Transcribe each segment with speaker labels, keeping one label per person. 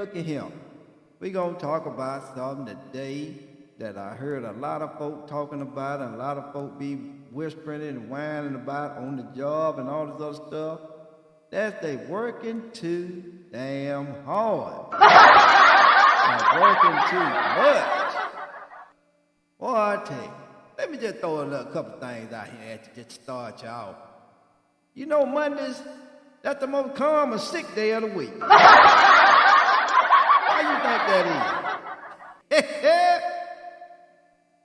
Speaker 1: look at him. We gonna talk about something today that I heard a lot of folk talking about and a lot of folk be whispering and whining about on the job and all this other stuff. That's they working too damn hard. And working too much. Boy, I tell you, let me just throw a couple things out here at you just to start you off. You know Mondays, that's the most common sick day of the week. Why you think that is?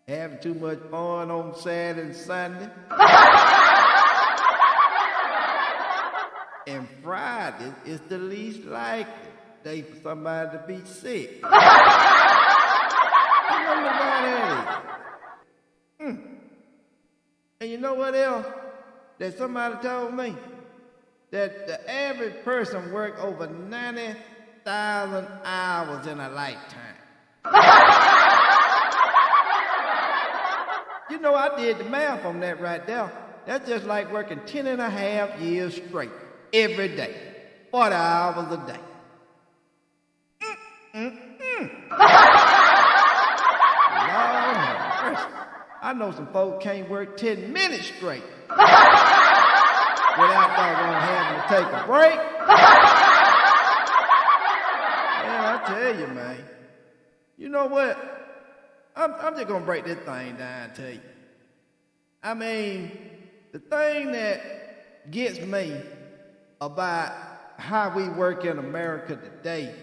Speaker 1: Having too much fun on Saturday and Sunday. And Friday is the least likely day for somebody to be sick. I wonder why that is. And you know what else? That somebody told me? That the average person works over 90,000 hours in a lifetime. You know, I did the math on that right there. That's just like working 10 and a half years straight, every day, 40 hours a day. Lord have mercy. I know some folks can't work 10 minutes straight without doggone having to take a break. Man, I tell you, man. You know what? I'm just gonna break this thing down to you. I mean, the thing that gets me about how we work in America today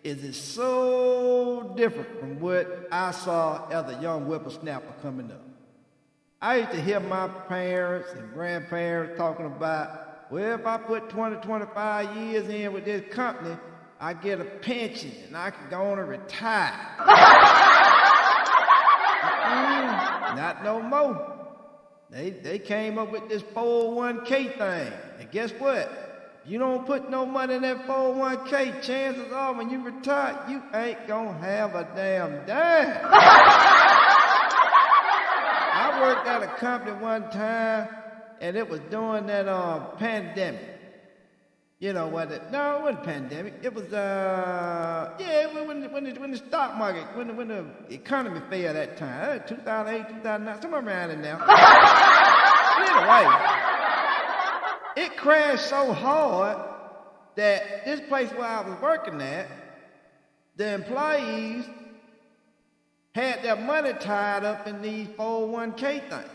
Speaker 1: is it's so different from what I saw as a young whippersnapper coming up. I used to hear my parents and grandparents talking about, well, if I put 20, 25 years in with this company, I get a pension and I can go on and retire. Not no more. They came up with this 401k thing. And guess what? If you don't put no money in that 401k, chances are when you retire, you ain't gonna have a damn dime. I worked at a company one time, and it was during that pandemic. You know what? No, it wasn't pandemic. It was when the stock market, when the economy fell that time, 2008, 2009, somewhere around in there. But anyway, it crashed so hard that this place where I was working at, the employees had their money tied up in these 401k things,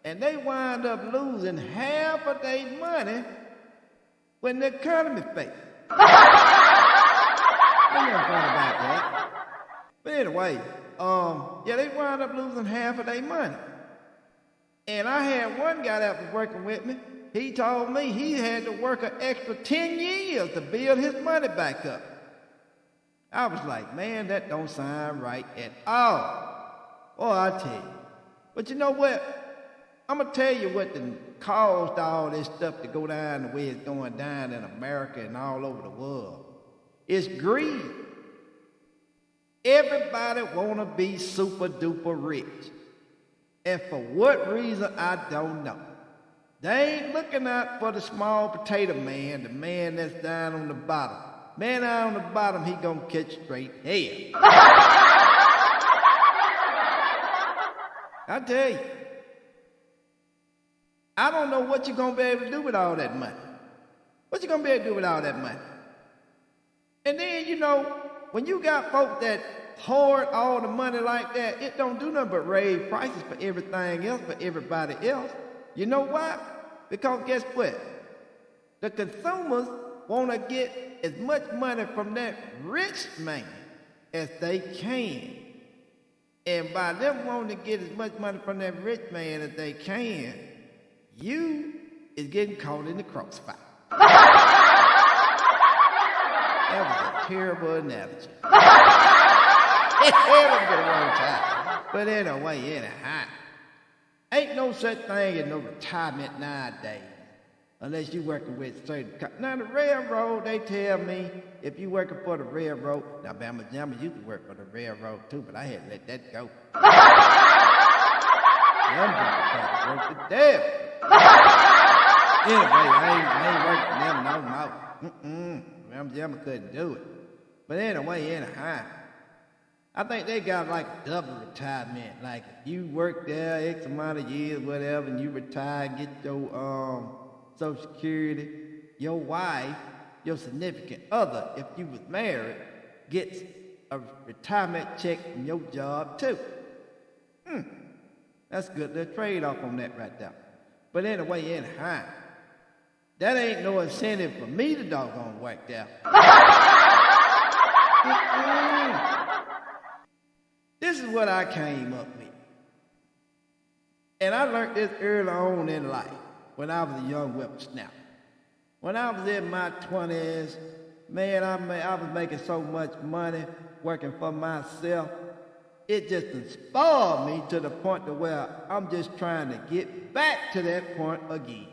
Speaker 1: and they wound up losing half of their money when the economy failed. I never thought about that. But anyway, they wound up losing half of their money. And I had one guy that was working with me. He told me he had to work an extra 10 years to build his money back up. I was like, man, that don't sound right at all. Oh, I tell you. But you know what? I'm going to tell you what caused all this stuff to go down the way it's going down in America and all over the world. It's greed. Everybody want to be super duper rich. And for what reason, I don't know. They ain't looking out for the small potato man, the man that's down on the bottom. Man down on the bottom, he gonna catch straight hell. I tell you. I don't know what you're going to be able to do with all that money. What you going to be able to do with all that money? And then, you know, when you got folks that hoard all the money like that, it don't do nothing but raise prices for everything else, for everybody else. You know why? Because guess what? The consumers want to get as much money from that rich man as they can. And by them wanting to get as much money from that rich man as they can, you is getting caught in the crossfire. That was a terrible analogy. But anyway, anyhow, ain't no such thing as no retirement nowadays, unless you working with certain. Now the railroad, they tell me if you working for the railroad. Now Bama Jamma used to work for the railroad too, but I had to let that go. Them guys work to death. Anyway, I ain't working for them no more. Bama Jamma couldn't do it. But anyway, anyhow, I think they got like a double retirement. Like if you work there X amount of years, whatever, and you retire, get your Social Security, your wife, your significant other, if you was married, gets a retirement check from your job too. That's good. There's a trade-off on that right there. But anyway, anyhow, that ain't no incentive for me to doggone work there. This is what I came up with. And I learned this early on in life when I was a young whippersnapper. When I was in my 20s, man, I was making so much money working for myself. It just inspired me to the point to where I'm just trying to get back to that point again,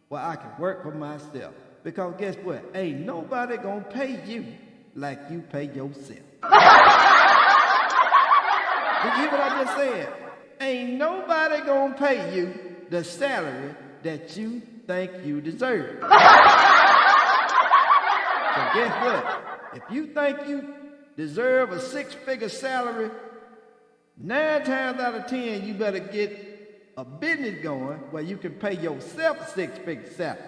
Speaker 1: where I can work for myself. Because guess what? Ain't nobody gonna pay you like you pay yourself. Did you hear what I just said? Ain't nobody gonna pay you the salary that you think you deserve. So guess what? If you think you deserve a six-figure salary, 9 times out of 10, you better get a business going where you can pay yourself a six-figure salary.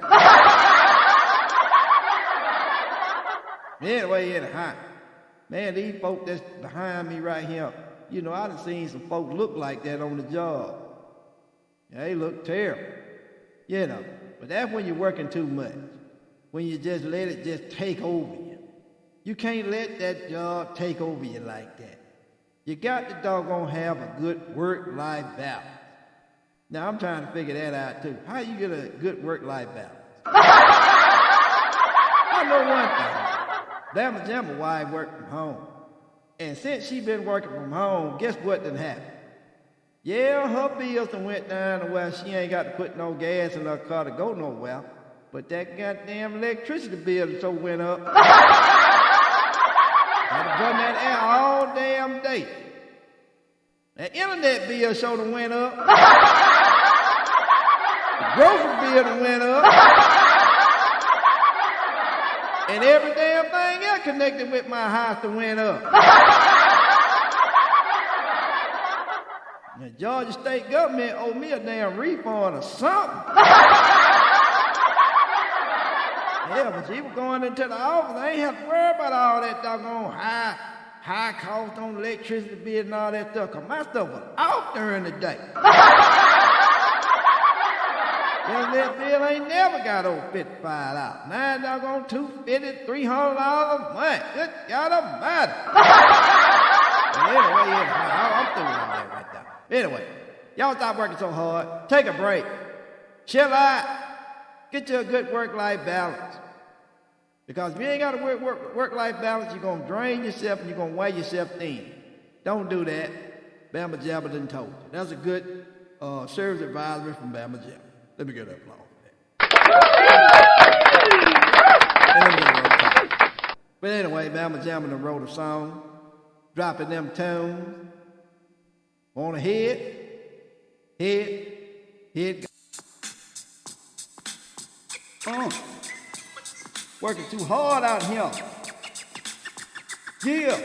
Speaker 1: Anyway, anyhow, man, these folks that's behind me right here, you know, I done seen some folks look like that on the job. They look terrible, you know. But that's when you're working too much. When you just let it just take over you. You can't let that job take over you like that. You got to doggone have a good work-life balance. Now, I'm trying to figure that out, too. How you get a good work-life balance? I know one thing. Bama Jamma wife worked from home. And since she been working from home, guess what done happened? Yeah, her bills done went down to where she ain't got to put no gas in her car to go nowhere. But that goddamn electricity bill so went up. Got to run that air all damn day. That internet bill sure done went up. The grocery bill done went up. And every damn thing else connected with my house done went up. The Georgia state government owe me a damn refund or something. Yeah, but she was going into the office. I ain't have to worry about all that doggone high cost on electricity bill and all that stuff, because my stuff was off during the day. That bill ain't never got over $55. Now doggone $250, $300 a month. Good God Almighty. But anyway, I'm through with all that right now. Anyway, y'all stop working so hard. Take a break. Chill out. Get you a good work-life balance. Because if you ain't got a work-life balance, you're going to drain yourself and you're going to weigh yourself thin. Don't do that. Bama Jamma done told you. That's a good service advisory from Bama Jamma. Let me get an applause for that. But anyway, Bama Jamma done wrote a song, dropping them tunes. On the head. Working too hard out here. Yeah.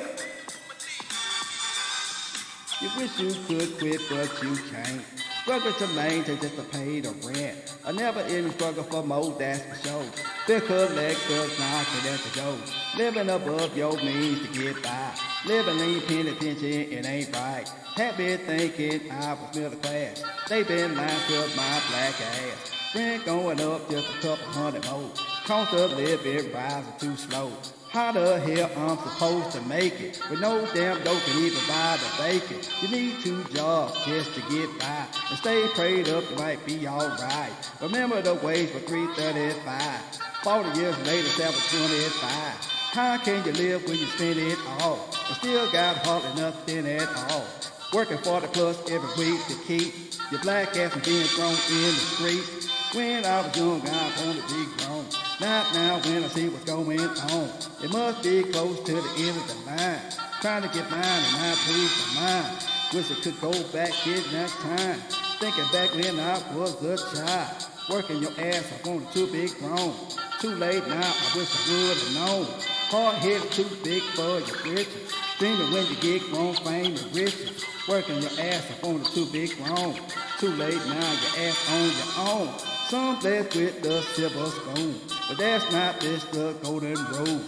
Speaker 1: You wish you could quit, but you can't. Struggle to maintain just to pay the rent. I never even struggle for more, that's for sure. The collectors knocking at the door. Living above your means to get by. Living in penitentiary, it ain't right. Have been thinking I was middle class. They been lying to my black ass. Rent going up just a couple hundred more. Cost of living rising too slow. How the hell I'm supposed to make it? With no damn dough can even buy the bacon. You need 2 jobs just to get by. And stay prayed up, you might be alright. Remember the wage for $3.35. 40 years later, $7.25. How can you live when you spend it all? And still got hardly nothing at all. Working 40 plus every week to keep your black ass from being thrown in the street. When I was young, I wanted to be grown. Not now when I see what's going on. It must be close to the end of the line. Trying to get mine and not lose my mind. Wish I could go back in that time. Thinking back when I was a child. Working your ass off on the too big grown. Too late now, I wish I would have known.
Speaker 2: Hard-headed, too big for your britches. Dreaming when you get grown, fame and riches. Working your ass up on the too big grown. Too late now, your ass on your own. Some blessed with the silver spoon, but that's not this the golden rule.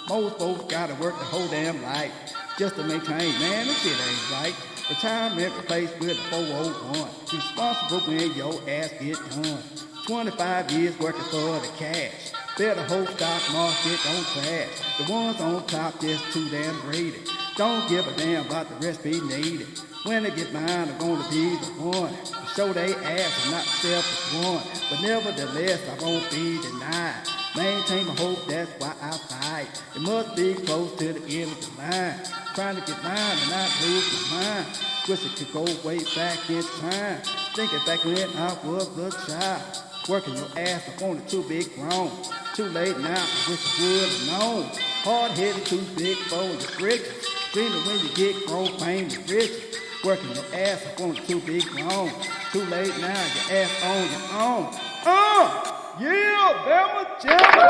Speaker 2: Most folks gotta work the whole damn life just to maintain, man, this shit ain't right. Retirement replaced with a 401. Responsible when your ass get done. 25 years working for the cash. Better hope stock market don't crash. The ones on top just too damn greedy. Don't give a damn about the rest be needed. When they get mine, I'm gonna be the one to show they ass I'm not selfish one. But nevertheless, I won't be denied. Maintain my hope, that's why I fight. It must be close to the end of the line. Trying to get mine and not lose my mind. Wish it could go way back in time. Thinking back when I was a child. Working your ass up on the too big grown. Too late now, I wish I would have known. Hard-headed, too big for your britches. Dreaming when you get grown, fame and riches. Working your ass up on the too big grown. Too late now, your ass on your own. Yeah, Bama Jamma.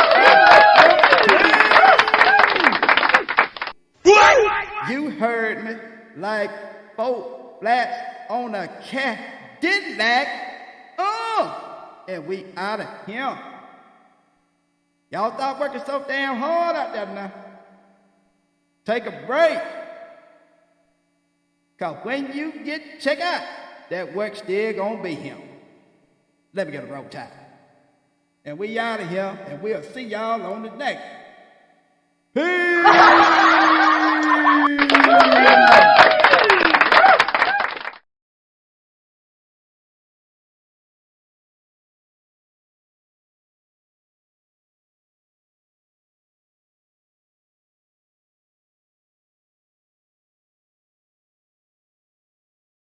Speaker 2: You heard me, like 4 flats on a Cadillac. And we out of here. Y'all stop working so damn hard out there now. Take a break. Cause when you get check out, that work still gonna be here. Let me get a roll tide. And we out of here, and we'll see y'all on the next. Peace!